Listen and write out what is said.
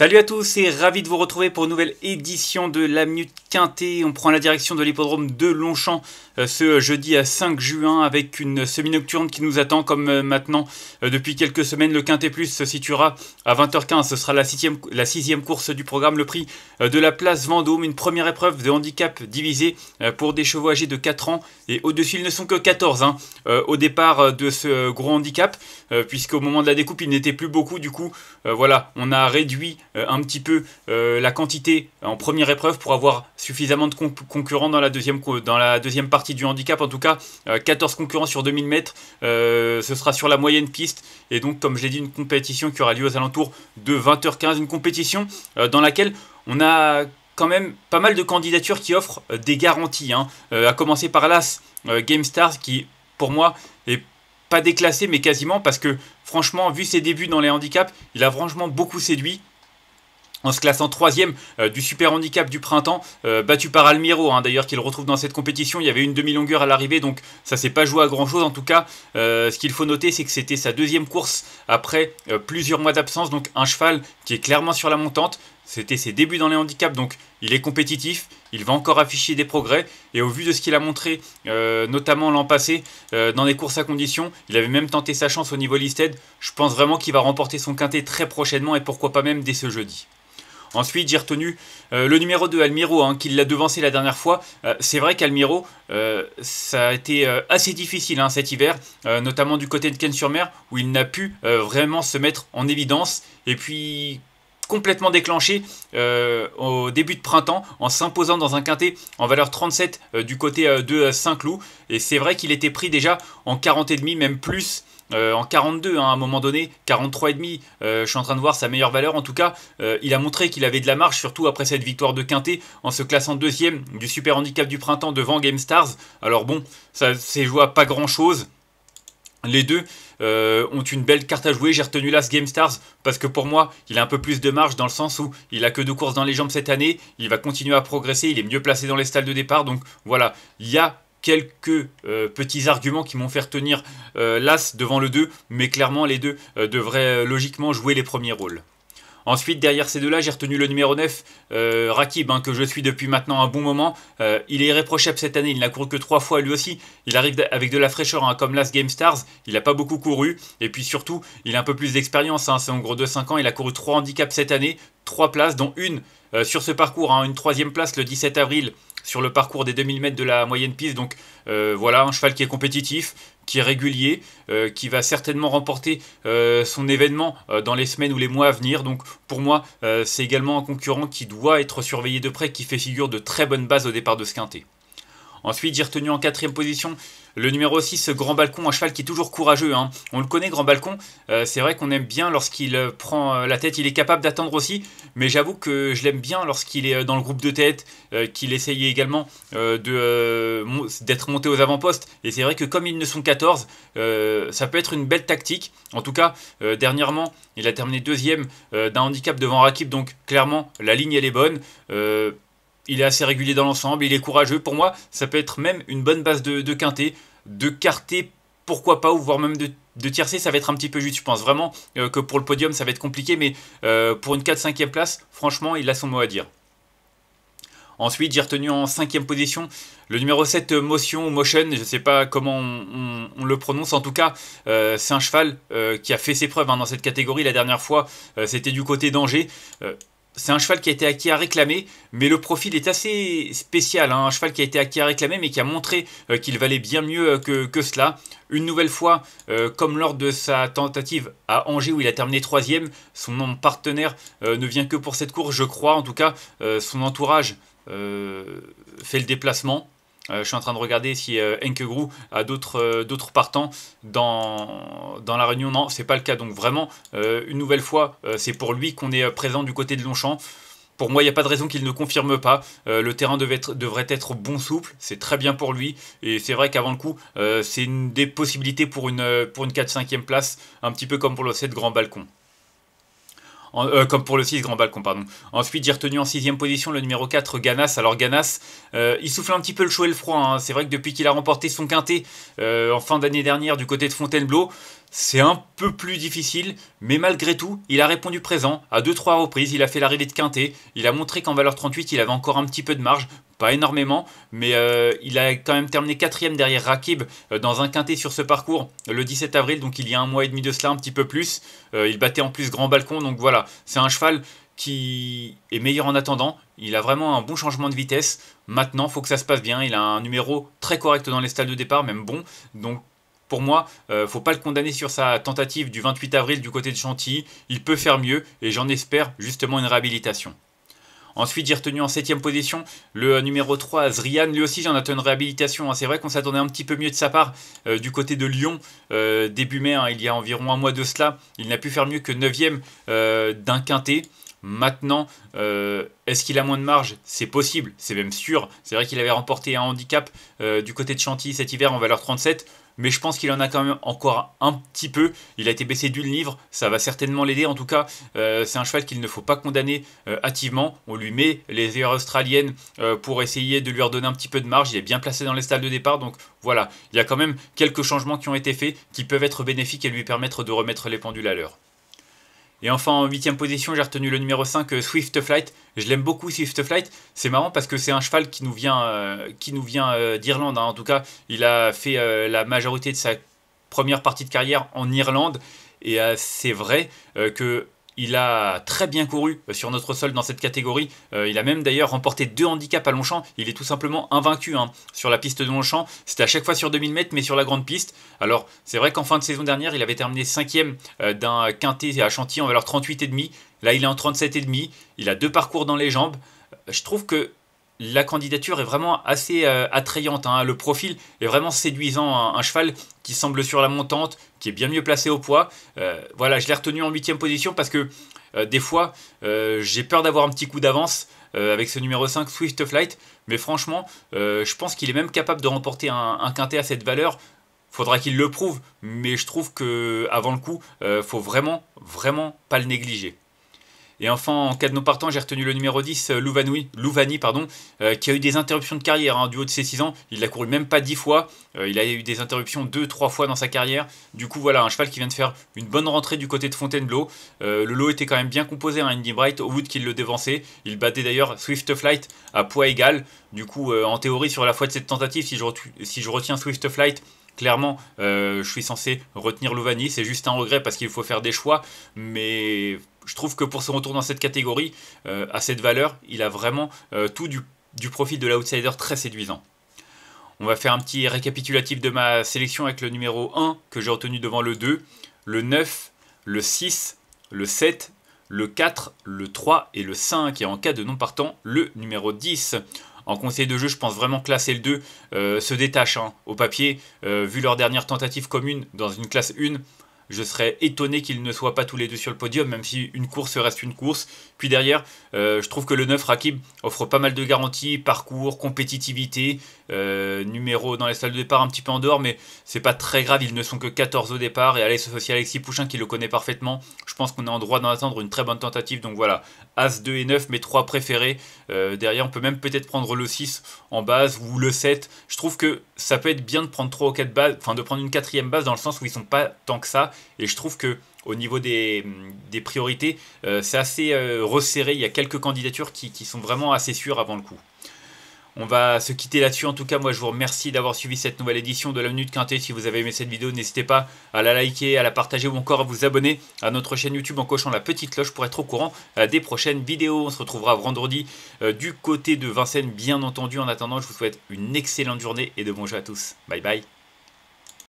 Salut à tous et ravi de vous retrouver pour une nouvelle édition de la Minute Quintet. On prend la direction de l'hippodrome de Longchamp ce jeudi à 5 juin avec une semi-nocturne qui nous attend comme maintenant depuis quelques semaines. Le Quintet Plus se situera à 20h15. Ce sera la sixième course du programme, le prix de la place Vendôme. Une première épreuve de handicap divisé pour des chevaux âgés de 4 ans et au-dessus ils ne sont que 14 au départ de ce gros handicap puisqu'au moment de la découpe il n'était plus beaucoup. Du coup voilà, on a réduit un petit peu la quantité en première épreuve pour avoir suffisamment de concurrents dans la deuxième partie du handicap. En tout cas 14 concurrents sur 2000 mètres, ce sera sur la moyenne piste et donc comme je l'ai dit une compétition qui aura lieu aux alentours de 20h15, une compétition dans laquelle on a quand même pas mal de candidatures qui offrent des garanties, à commencer par l'As Game Stars qui pour moi est pas déclassé mais quasiment, parce que franchement vu ses débuts dans les handicaps il a franchement beaucoup séduit en se classant 3ème du super handicap du printemps, battu par Almiro, d'ailleurs qu'il retrouve dans cette compétition. Il y avait une demi-longueur à l'arrivée, donc ça s'est pas joué à grand chose. En tout cas, ce qu'il faut noter, c'est que c'était sa deuxième course après plusieurs mois d'absence, donc un cheval qui est clairement sur la montante. C'était ses débuts dans les handicaps, donc il est compétitif, il va encore afficher des progrès, et au vu de ce qu'il a montré, notamment l'an passé, dans les courses à condition, il avait même tenté sa chance au niveau listed. Je pense vraiment qu'il va remporter son quintet très prochainement, et pourquoi pas même dès ce jeudi. Ensuite, j'ai retenu le numéro 2, Almiro, qui l'a devancé la dernière fois. C'est vrai qu'Almiro, ça a été assez difficile cet hiver, notamment du côté de Cannes-sur-Mer, où il n'a pu vraiment se mettre en évidence. Et puis complètement déclenché au début de printemps en s'imposant dans un quintet en valeur 37 du côté de Saint-Cloud. Et c'est vrai qu'il était pris déjà en 40,5, même plus. En 42 à un moment donné, 43,5, je suis en train de voir sa meilleure valeur. En tout cas, il a montré qu'il avait de la marge, surtout après cette victoire de Quintet, en se classant deuxième du super handicap du printemps devant Game Stars. Alors bon, ça s'est joué à pas grand chose. Les deux ont une belle carte à jouer. J'ai retenu là ce Game Stars parce que pour moi il a un peu plus de marge, dans le sens où il a que 2 courses dans les jambes cette année. Il va continuer à progresser, il est mieux placé dans les stalles de départ. Donc voilà, il y a quelques petits arguments qui m'ont fait retenir l'As devant le 2, mais clairement les deux devraient logiquement jouer les premiers rôles. Ensuite, derrière ces deux-là, j'ai retenu le numéro 9, Rakib, que je suis depuis maintenant un bon moment. Il est irréprochable cette année, il n'a couru que 3 fois lui aussi. Il arrive avec de la fraîcheur, comme Last Game Stars. Il n'a pas beaucoup couru, et puis surtout, il a un peu plus d'expérience. C'est en gros de 5 ans, il a couru 3 handicaps cette année, 3 places, dont une sur ce parcours, une 3ème place le 17 avril sur le parcours des 2000 mètres de la moyenne piste. Donc voilà, un cheval qui est compétitif, qui est régulier, qui va certainement remporter son événement dans les semaines ou les mois à venir. Donc pour moi, c'est également un concurrent qui doit être surveillé de près, qui fait figure de très bonne base au départ de ce quintet. Ensuite, j'ai retenu en 4ème position le numéro 6, Grand Balcon, un cheval qui est toujours courageux. On le connaît, Grand Balcon. C'est vrai qu'on aime bien lorsqu'il prend la tête. Il est capable d'attendre aussi. Mais j'avoue que je l'aime bien lorsqu'il est dans le groupe de tête, qu'il essaye également d'être monté aux avant-postes. Et c'est vrai que comme ils ne sont 14, ça peut être une belle tactique. En tout cas, dernièrement, il a terminé 2ème d'un handicap devant Rakib. Donc clairement, la ligne elle est bonne. Il est assez régulier dans l'ensemble, il est courageux. Pour moi, ça peut être même une bonne base de quintet, de quartet, pourquoi pas, ou voire même de tiercé. Ça va être un petit peu juste. Je pense vraiment que pour le podium, ça va être compliqué, mais pour une 4-5e place, franchement, il a son mot à dire. Ensuite, j'ai retenu en 5ème position le numéro 7, Motion, je ne sais pas comment on le prononce. En tout cas, c'est un cheval qui a fait ses preuves dans cette catégorie. La dernière fois, c'était du côté d'Angers. C'est un cheval qui a été acquis à réclamer, mais le profil est assez spécial. Un cheval qui a été acquis à réclamer, mais qui a montré qu'il valait bien mieux que cela. Une nouvelle fois, comme lors de sa tentative à Angers où il a terminé 3ème, son partenaire ne vient que pour cette course, je crois. En tout cas, son entourage fait le déplacement. Je suis en train de regarder si Enkegrou a d'autres partants dans la réunion. Non, c'est pas le cas. Donc vraiment, une nouvelle fois, c'est pour lui qu'on est présent du côté de Longchamp. Pour moi, il n'y a pas de raison qu'il ne confirme pas. Le terrain devrait être bon souple. C'est très bien pour lui. Et c'est vrai qu'avant le coup, c'est une des possibilités pour une 4-5e place. Un petit peu comme pour le 7 Grand Balcon. Comme pour le 6 grand balcon, pardon. Ensuite, j'ai retenu en 6ème position le numéro 4, Ganas. Alors Ganas, il souffle un petit peu le chaud et le froid, hein. C'est vrai que depuis qu'il a remporté son quintet en fin d'année dernière du côté de Fontainebleau, c'est un peu plus difficile, mais malgré tout, il a répondu présent à 2-3 reprises, il a fait l'arrivée de quintet, il a montré qu'en valeur 38, il avait encore un petit peu de marge, pas énormément, mais il a quand même terminé 4ème derrière Rakib dans un quintet sur ce parcours le 17 avril, donc il y a un mois et demi de cela, un petit peu plus. Il battait en plus grand balcon, donc voilà, c'est un cheval qui est meilleur en attendant, il a vraiment un bon changement de vitesse. Maintenant, il faut que ça se passe bien, il a un numéro très correct dans les stalles de départ, même bon, donc pour moi, faut pas le condamner sur sa tentative du 28 avril du côté de Chantilly, il peut faire mieux et j'en espère justement une réhabilitation. Ensuite, j'ai retenu en 7ème position le numéro 3, Zrian. Lui aussi, j'en attends une réhabilitation. C'est vrai qu'on s'attendait un petit peu mieux de sa part du côté de Lyon début mai, il y a environ un mois de cela. Il n'a pu faire mieux que 9ème d'un quintet. Maintenant, est-ce qu'il a moins de marge? C'est possible, c'est même sûr. C'est vrai qu'il avait remporté un handicap du côté de Chantilly cet hiver en valeur 37. Mais je pense qu'il en a quand même encore un petit peu. Il a été baissé d'une livre, ça va certainement l'aider. En tout cas, c'est un cheval qu'il ne faut pas condamner hâtivement. On lui met les heures australiennes pour essayer de lui redonner un petit peu de marge. Il est bien placé dans les stalles de départ. Donc voilà, il y a quand même quelques changements qui ont été faits qui peuvent être bénéfiques et lui permettre de remettre les pendules à l'heure. Et enfin, en 8ème position, j'ai retenu le numéro 5, Swift Flight. Je l'aime beaucoup, Swift Flight. C'est marrant parce que c'est un cheval qui nous vient d'Irlande. En tout cas, il a fait la majorité de sa première partie de carrière en Irlande. Et c'est vrai que il a très bien couru sur notre sol dans cette catégorie. Il a même d'ailleurs remporté 2 handicaps à Longchamp. Il est tout simplement invaincu sur la piste de Longchamp. C'était à chaque fois sur 2000 mètres, mais sur la grande piste. Alors, c'est vrai qu'en fin de saison dernière, il avait terminé 5ème d'un quintet à Chantilly en valeur 38,5. Là, il est en 37,5. Il a 2 parcours dans les jambes. Je trouve que la candidature est vraiment assez attrayante. Le profil est vraiment séduisant. Un cheval qui semble sur la montante, qui est bien mieux placé au poids. Voilà, je l'ai retenu en 8ème position parce que des fois, j'ai peur d'avoir un petit coup d'avance avec ce numéro 5, Swift Flight. Mais franchement, je pense qu'il est même capable de remporter un quintet à cette valeur. Faudra qu'il le prouve, mais je trouve qu'avant le coup, faut vraiment pas le négliger. Et enfin, en cas de non partant, j'ai retenu le numéro 10, Louvani, qui a eu des interruptions de carrière du haut de ses 6 ans. Il l'a couru même pas 10 fois. Il a eu des interruptions 2-3 fois dans sa carrière. Du coup, voilà, un cheval qui vient de faire une bonne rentrée du côté de Fontainebleau. Le lot était quand même bien composé, Indy Bright, au bout qu'il le dévançait. Il battait d'ailleurs Swift Flight à poids égal. Du coup, en théorie, sur la foi de cette tentative, si je retiens Swift Flight, clairement, je suis censé retenir Louvani. C'est juste un regret parce qu'il faut faire des choix. Mais je trouve que pour son retour dans cette catégorie, à cette valeur, il a vraiment tout du profil de l'outsider très séduisant. On va faire un petit récapitulatif de ma sélection avec le numéro 1 que j'ai retenu devant le 2, le 9, le 6, le 7, le 4, le 3 et le 5. Et en cas de non partant, le numéro 10. En conseil de jeu, je pense vraiment que là, c'est le 2 se détache au papier. Vu leur dernière tentative commune dans une classe 1, je serais étonné qu'ils ne soient pas tous les deux sur le podium, même si une course reste une course. Puis derrière, je trouve que le 9, Rakib, offre pas mal de garanties, parcours, compétitivité, numéro dans les salles de départ un petit peu en dehors, mais c'est pas très grave, ils ne sont que 14 au départ, et c'est aussi Alexis Pouchin qui le connaît parfaitement. Je pense qu'on est en droit d'en attendre une très bonne tentative, donc voilà, As, 2 et 9, mes 3 préférés. Derrière, on peut même peut-être prendre le 6 en base, ou le 7. Je trouve que ça peut être bien de prendre 3 ou 4 bases, enfin de prendre une 4e base, dans le sens où ils sont pas tant que ça, et je trouve que au niveau des priorités, c'est assez resserré. Il y a quelques candidatures qui sont vraiment assez sûres avant le coup. On va se quitter là-dessus. En tout cas, moi je vous remercie d'avoir suivi cette nouvelle édition de la Minute Quintet. Si vous avez aimé cette vidéo, n'hésitez pas à la liker, à la partager ou encore à vous abonner à notre chaîne YouTube en cochant la petite cloche pour être au courant des prochaines vidéos. On se retrouvera vendredi du côté de Vincennes, bien entendu. En attendant, je vous souhaite une excellente journée et de bons jeux à tous. Bye bye.